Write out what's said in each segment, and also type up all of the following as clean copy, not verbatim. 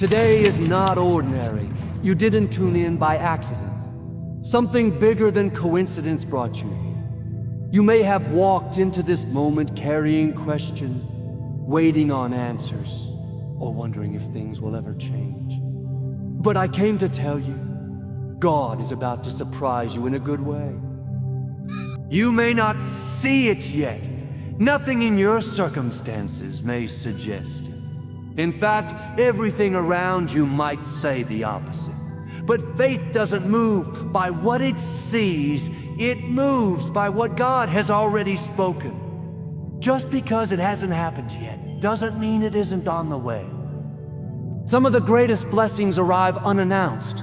Today is not ordinary. You didn't tune in by accident. Something bigger than coincidence brought you here. You may have walked into this moment carrying question, waiting on answers, or wondering if things will ever change. But I came to tell you, God is about to surprise you in a good way. You may not see it yet. Nothing in your circumstances may suggest it. In fact, everything around you might say the opposite. But faith doesn't move by what it sees, it moves by what God has already spoken. Just because it hasn't happened yet doesn't mean it isn't on the way. Some of the greatest blessings arrive unannounced.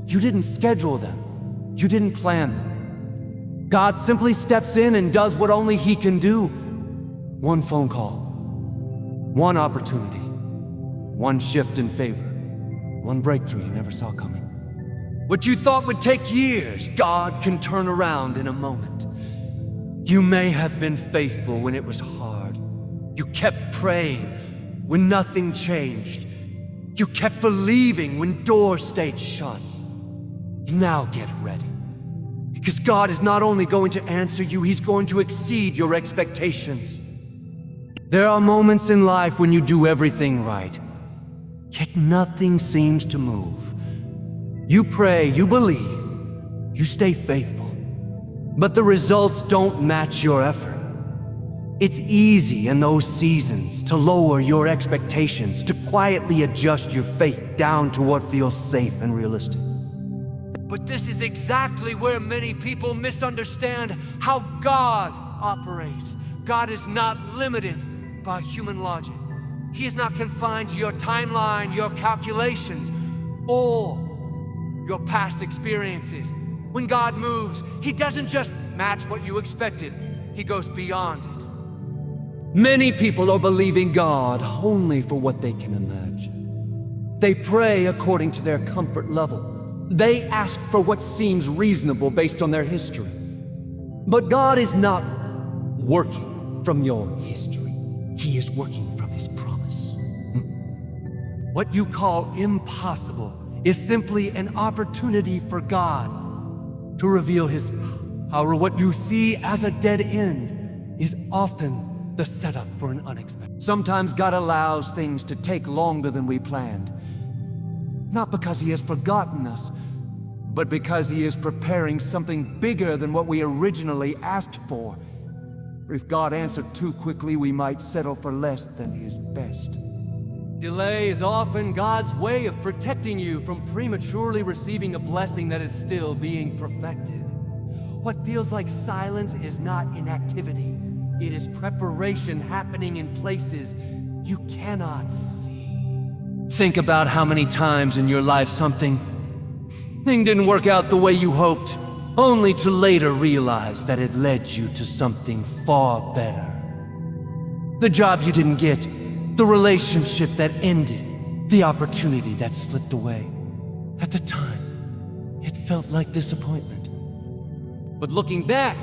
You didn't schedule them. You didn't plan them. God simply steps in and does what only He can do. One phone call, one opportunity, one shift in favor, one breakthrough you never saw coming. What you thought would take years, God can turn around in a moment. You may have been faithful when it was hard. You kept praying when nothing changed. You kept believing when doors stayed shut. Now get ready. Because God is not only going to answer you, He's going to exceed your expectations. There are moments in life when you do everything right, yet nothing seems to move. You pray, you believe, you stay faithful, but the results don't match your effort. It's easy in those seasons to lower your expectations, to quietly adjust your faith down to what feels safe and realistic. But this is exactly where many people misunderstand how God operates. God is not limited by human logic. He is not confined to your timeline, your calculations, or your past experiences. When God moves, He doesn't just match what you expected. He goes beyond it. Many people are believing God only for what they can imagine. They pray according to their comfort level. They ask for what seems reasonable based on their history. But God is not working from your history. He is working from His promise. What you call impossible is simply an opportunity for God to reveal His power. What you see as a dead end is often the setup for an unexpected. Sometimes God allows things to take longer than we planned. Not because He has forgotten us, but because He is preparing something bigger than what we originally asked for. If God answered too quickly, we might settle for less than His best. Delay is often God's way of protecting you from prematurely receiving a blessing that is still being perfected. What feels like silence is not inactivity. It is preparation happening in places you cannot see. Think about how many times in your life something didn't work out the way you hoped, only to later realize that it led you to something far better. The job you didn't get, the relationship that ended, the opportunity that slipped away. At the time, it felt like disappointment. But looking back,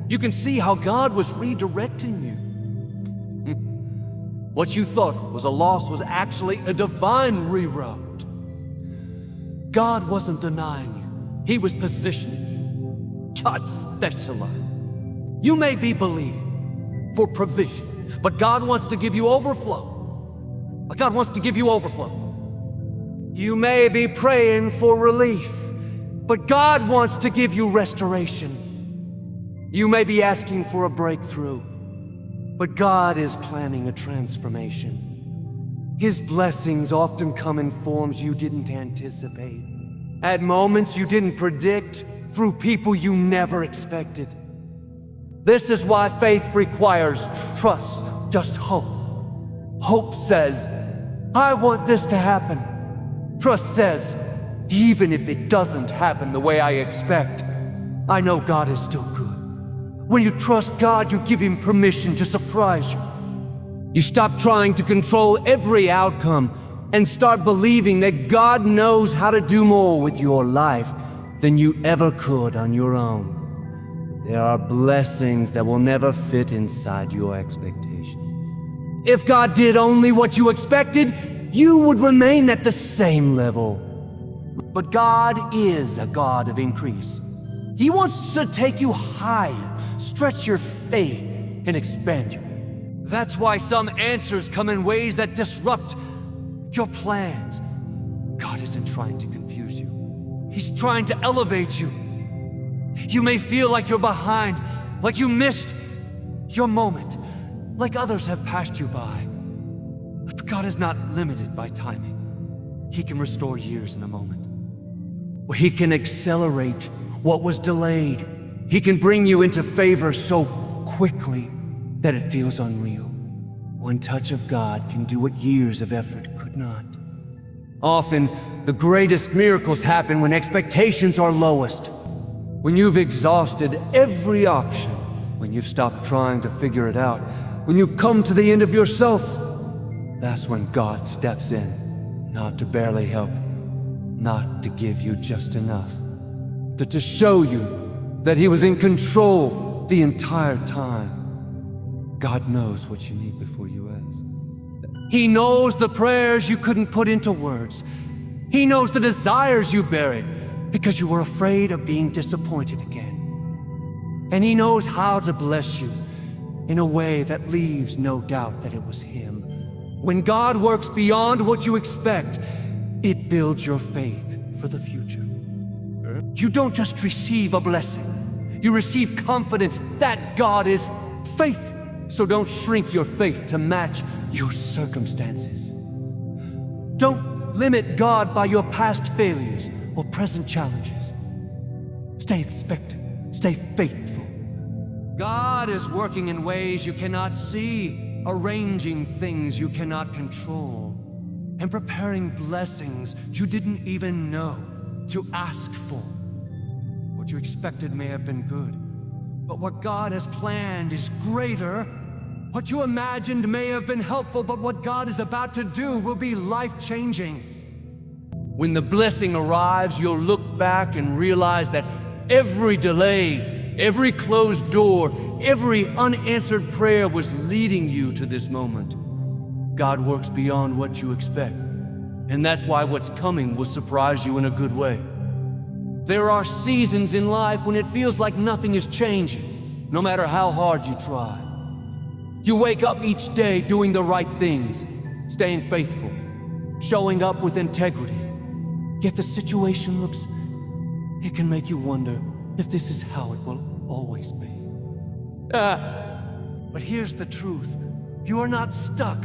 you can see how God was redirecting you. What you thought was a loss was actually a divine reroute. God wasn't denying you. He was positioning you. God specialized. You may be believing for provision, but God wants to give you overflow. God wants to give you overflow. You may be praying for relief, but God wants to give you restoration. You may be asking for a breakthrough, but God is planning a transformation. His blessings often come in forms you didn't anticipate, at moments you didn't predict, through people you never expected. This is why faith requires trust, just hope. Hope says, I want this to happen. Trust says, even if it doesn't happen the way I expect, I know God is still good. When you trust God, you give Him permission to surprise you. You stop trying to control every outcome and start believing that God knows how to do more with your life than you ever could on your own. There are blessings that will never fit inside your expectation. If God did only what you expected, you would remain at the same level. But God is a God of increase. He wants to take you higher, stretch your faith, and expand you. That's why some answers come in ways that disrupt your plans. God isn't trying to confuse you. He's trying to elevate you. You may feel like you're behind, like you missed your moment, like others have passed you by. But God is not limited by timing. He can restore years in a moment. He can accelerate what was delayed. He can bring you into favor so quickly that it feels unreal. One touch of God can do what years of effort could not. Often, the greatest miracles happen when expectations are lowest. When you've exhausted every option, when you've stopped trying to figure it out, when you've come to the end of yourself, that's when God steps in, not to barely help, not to give you just enough, but to show you that He was in control the entire time. God knows what you need before you ask. He knows the prayers you couldn't put into words. He knows the desires you buried because you were afraid of being disappointed again. And He knows how to bless you in a way that leaves no doubt that it was Him. When God works beyond what you expect, it builds your faith for the future. You don't just receive a blessing, you receive confidence that God is faithful. So don't shrink your faith to match your circumstances. Don't limit God by your past failures or present challenges. Stay expectant, stay faithful. God is working in ways you cannot see, arranging things you cannot control, and preparing blessings you didn't even know to ask for. What you expected may have been good, but what God has planned is greater. What you imagined may have been helpful, but what God is about to do will be life-changing. When the blessing arrives, you'll look back and realize that every delay, every closed door, every unanswered prayer was leading you to this moment. God works beyond what you expect, and that's why what's coming will surprise you in a good way. There are seasons in life when it feels like nothing is changing, no matter how hard you try. You wake up each day doing the right things, staying faithful, showing up with integrity. Yet the situation it can make you wonder if this is how it will always be. But here's the truth. You are not stuck.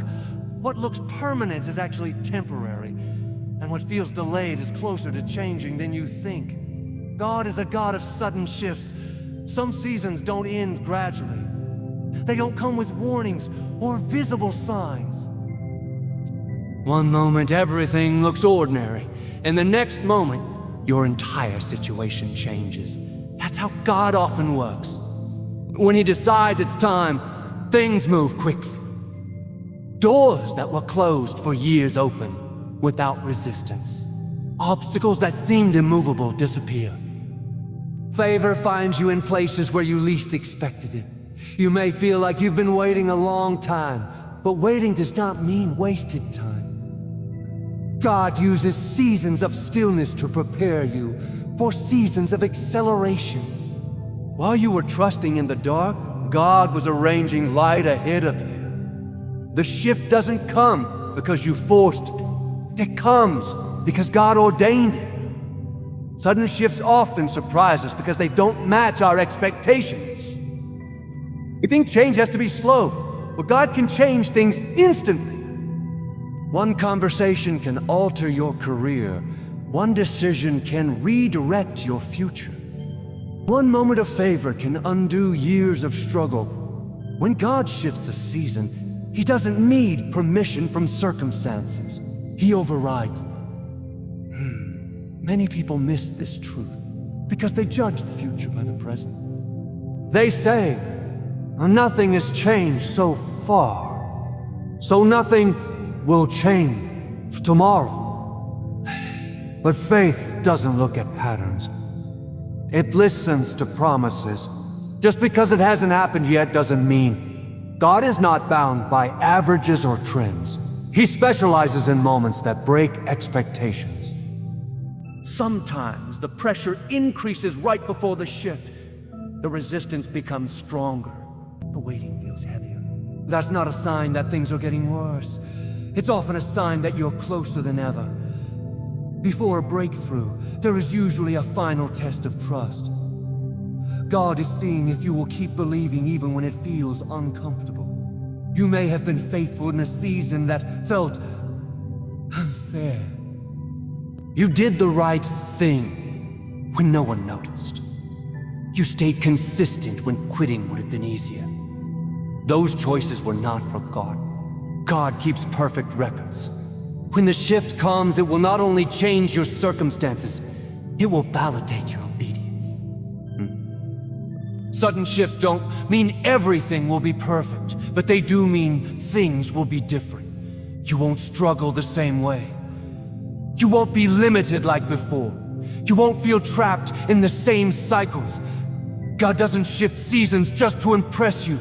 What looks permanent is actually temporary, and what feels delayed is closer to changing than you think. God is a God of sudden shifts. Some seasons don't end gradually. They don't come with warnings or visible signs. One moment everything looks ordinary, and the next moment your entire situation changes. That's how God often works. When He decides it's time, things move quickly. Doors that were closed for years open without resistance. Obstacles that seemed immovable disappear. Favor finds you in places where you least expected it. You may feel like you've been waiting a long time, but waiting does not mean wasted time. God uses seasons of stillness to prepare you for seasons of acceleration. While you were trusting in the dark, God was arranging light ahead of you. The shift doesn't come because you forced it. It comes because God ordained it. Sudden shifts often surprise us because they don't match our expectations. We think change has to be slow, but God can change things instantly. One conversation can alter your career. One decision can redirect your future. One moment of favor can undo years of struggle. When God shifts a season, He doesn't need permission from circumstances. He overrides them. Many people miss this truth because they judge the future by the present. They say, nothing has changed so far, so nothing will change tomorrow. But faith doesn't look at patterns. It listens to promises. Just because it hasn't happened yet doesn't mean God is not bound by averages or trends. He specializes in moments that break expectations. Sometimes the pressure increases right before the shift. The resistance becomes stronger. The waiting feels heavier. That's not a sign that things are getting worse. It's often a sign that you're closer than ever. Before a breakthrough, there is usually a final test of trust. God is seeing if you will keep believing even when it feels uncomfortable. You may have been faithful in a season that felt unfair. You did the right thing when no one noticed. You stayed consistent when quitting would have been easier. Those choices were not forgotten. God keeps perfect records. When the shift comes, it will not only change your circumstances, it will validate your obedience. Sudden shifts don't mean everything will be perfect, but they do mean things will be different. You won't struggle the same way. You won't be limited like before. You won't feel trapped in the same cycles. God doesn't shift seasons just to impress you.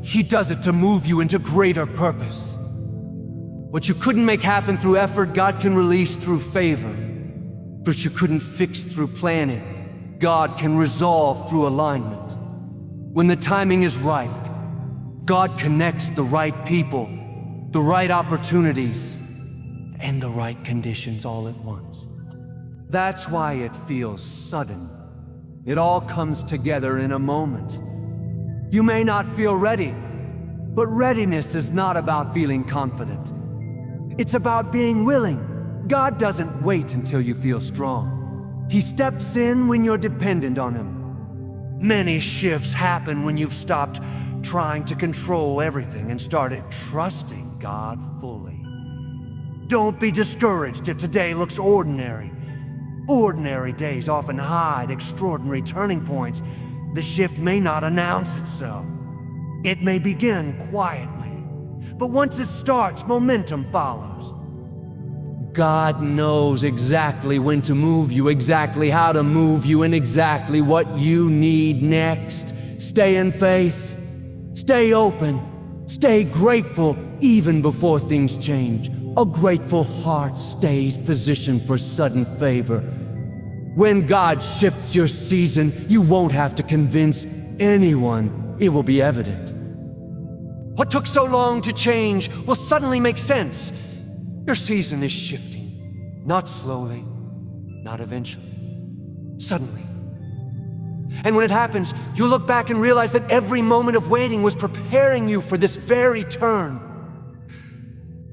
He does it to move you into greater purpose. What you couldn't make happen through effort, God can release through favor. What you couldn't fix through planning, God can resolve through alignment. When the timing is right, God connects the right people, the right opportunities, and the right conditions all at once. That's why it feels sudden. It all comes together in a moment. You may not feel ready, but readiness is not about feeling confident. It's about being willing. God doesn't wait until you feel strong. He steps in when you're dependent on Him. Many shifts happen when you've stopped trying to control everything and started trusting God fully. Don't be discouraged if today looks ordinary. Ordinary days often hide extraordinary turning points. The shift may not announce itself. It may begin quietly, but once it starts, momentum follows. God knows exactly when to move you, exactly how to move you, and exactly what you need next. Stay in faith, stay open, stay grateful even before things change. A grateful heart stays positioned for sudden favor. When God shifts your season, you won't have to convince anyone. It will be evident. What took so long to change will suddenly make sense. Your season is shifting, not slowly, not eventually, suddenly. And when it happens, you'll look back and realize that every moment of waiting was preparing you for this very turn.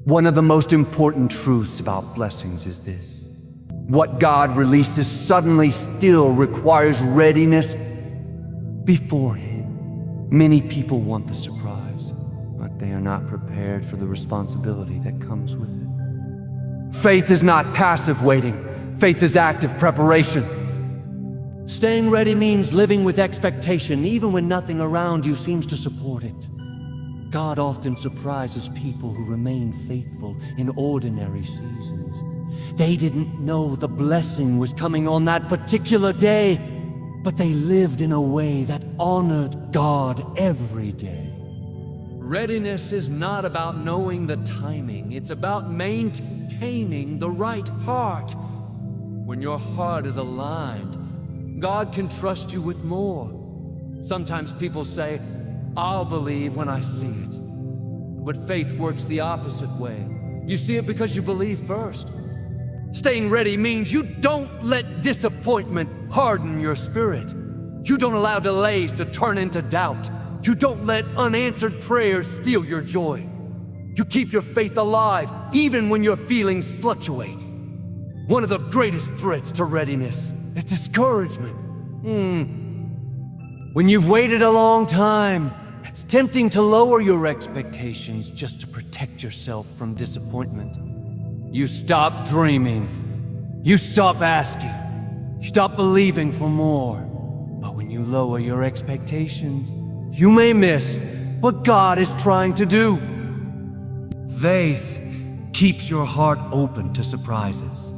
One of the most important truths about blessings is this: what God releases suddenly still requires readiness beforehand. Many people want the surprise, but they are not prepared for the responsibility that comes with it. Faith is not passive waiting. Faith is active preparation. Staying ready means living with expectation, even when nothing around you seems to support it. God often surprises people who remain faithful in ordinary seasons. They didn't know the blessing was coming on that particular day, but they lived in a way that honored God every day. Readiness is not about knowing the timing. It's about maintaining the right heart. When your heart is aligned, God can trust you with more. Sometimes people say, "I'll believe when I see it." But faith works the opposite way. You see it because you believe first. Staying ready means you don't let disappointment harden your spirit. You don't allow delays to turn into doubt. You don't let unanswered prayers steal your joy. You keep your faith alive even when your feelings fluctuate. One of the greatest threats to readiness is discouragement. When you've waited a long time, it's tempting to lower your expectations just to protect yourself from disappointment. You stop dreaming. You stop asking. You stop believing for more. But when you lower your expectations, you may miss what God is trying to do. Faith keeps your heart open to surprises.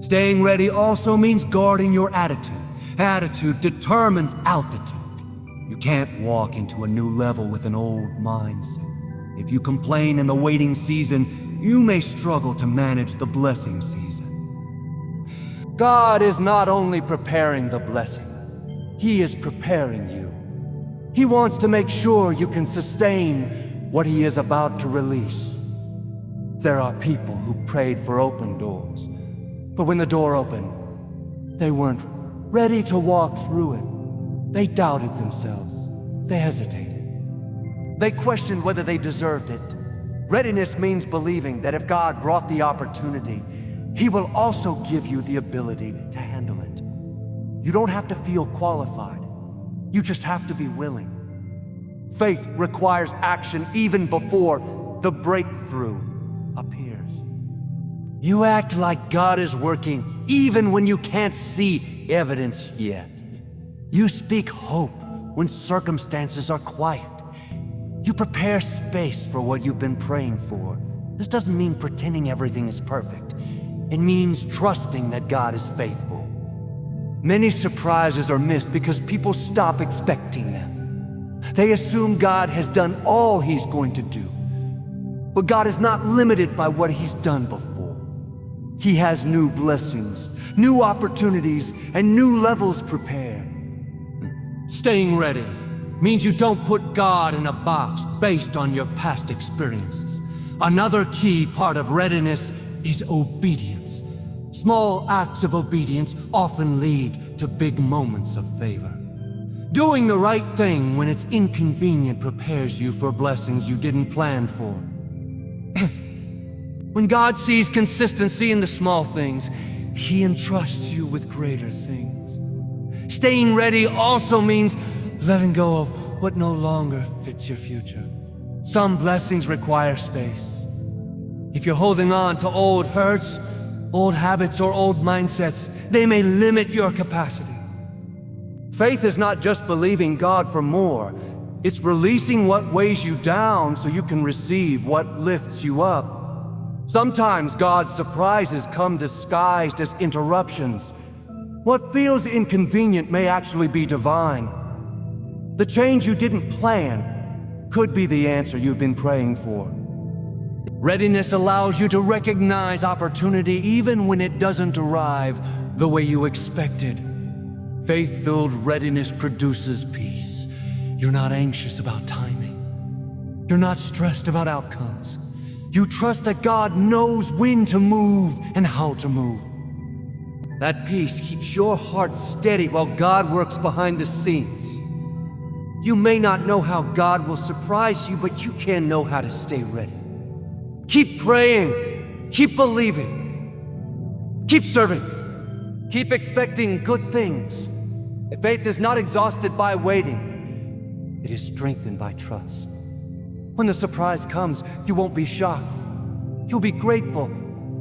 Staying ready also means guarding your attitude. Attitude determines altitude. You can't walk into a new level with an old mindset. If you complain in the waiting season, you may struggle to manage the blessing season. God is not only preparing the blessing, He is preparing you. He wants to make sure you can sustain what He is about to release. There are people who prayed for open doors, but when the door opened, they weren't ready to walk through it. They doubted themselves. They hesitated. They questioned whether they deserved it. Readiness means believing that if God brought the opportunity, He will also give you the ability to handle it. You don't have to feel qualified. You just have to be willing. Faith requires action even before the breakthrough appears. You act like God is working even when you can't see evidence yet. You speak hope when circumstances are quiet. You prepare space for what you've been praying for. This doesn't mean pretending everything is perfect. It means trusting that God is faithful. Many surprises are missed because people stop expecting them. They assume God has done all He's going to do. But God is not limited by what He's done before. He has new blessings, new opportunities, and new levels prepared. Staying ready means you don't put God in a box based on your past experiences. Another key part of readiness is obedience. Small acts of obedience often lead to big moments of favor. Doing the right thing when it's inconvenient prepares you for blessings you didn't plan for. When God sees consistency in the small things, He entrusts you with greater things. Staying ready also means letting go of what no longer fits your future. Some blessings require space. If you're holding on to old hurts, old habits, or old mindsets, they may limit your capacity. Faith is not just believing God for more. It's releasing what weighs you down so you can receive what lifts you up. Sometimes God's surprises come disguised as interruptions. What feels inconvenient may actually be divine. The change you didn't plan could be the answer you've been praying for. Readiness allows you to recognize opportunity even when it doesn't arrive the way you expected. Faith-filled readiness produces peace. You're not anxious about timing. You're not stressed about outcomes. You trust that God knows when to move and how to move. That peace keeps your heart steady while God works behind the scenes. You may not know how God will surprise you, but you can know how to stay ready. Keep praying, keep believing, keep serving, keep expecting good things. Faith is not exhausted by waiting. It is strengthened by trust. When the surprise comes, you won't be shocked. You'll be grateful.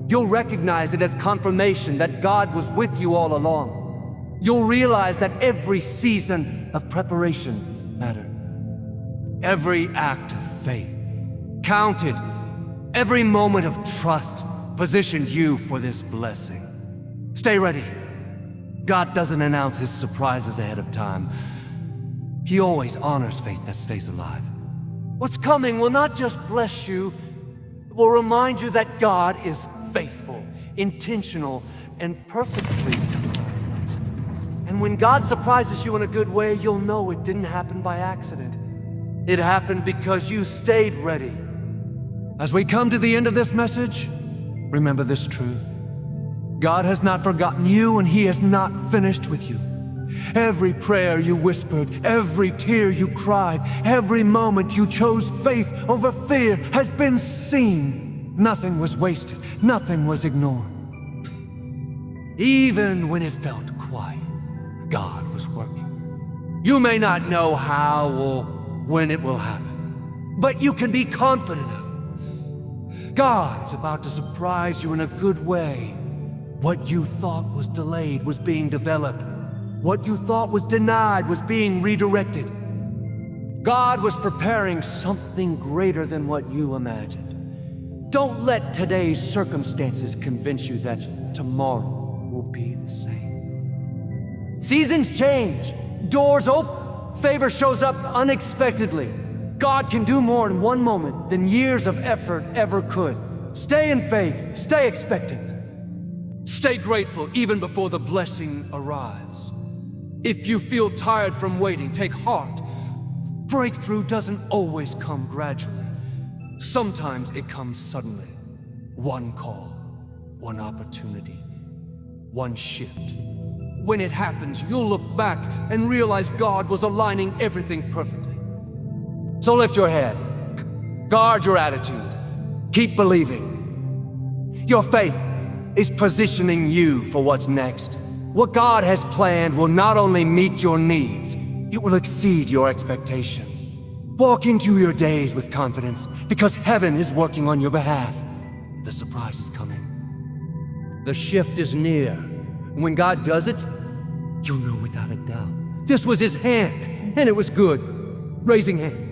You'll recognize it as confirmation that God was with you all along. You'll realize that every season of preparation mattered. Every act of faith counted. Every moment of trust positioned you for this blessing. Stay ready. God doesn't announce His surprises ahead of time. He always honors faith that stays alive. What's coming will not just bless you, it will remind you that God is faithful, intentional, and perfectly timed. And when God surprises you in a good way, you'll know it didn't happen by accident. It happened because you stayed ready. As we come to the end of this message, remember this truth. God has not forgotten you, and He has not finished with you. Every prayer you whispered, every tear you cried, every moment you chose faith over fear has been seen. Nothing was wasted, nothing was ignored. Even when it felt quiet, God was working. You may not know how or when it will happen, but you can be confident of it. God is about to surprise you in a good way. What you thought was delayed was being developed. What you thought was denied was being redirected. God was preparing something greater than what you imagined. Don't let today's circumstances convince you that tomorrow will be the same. Seasons change, doors open, favor shows up unexpectedly. God can do more in one moment than years of effort ever could. Stay in faith. Stay expectant. Stay grateful even before the blessing arrives. If you feel tired from waiting, take heart. Breakthrough doesn't always come gradually. Sometimes it comes suddenly. One call, one opportunity, one shift. When it happens, you'll look back and realize God was aligning everything perfectly. So lift your head. Guard your attitude. Keep believing. Your faith is positioning you for what's next. What God has planned will not only meet your needs, it will exceed your expectations. Walk into your days with confidence because heaven is working on your behalf. The surprise is coming. The shift is near. When God does it, you'll know without a doubt. This was His hand, and it was good. Raising hands.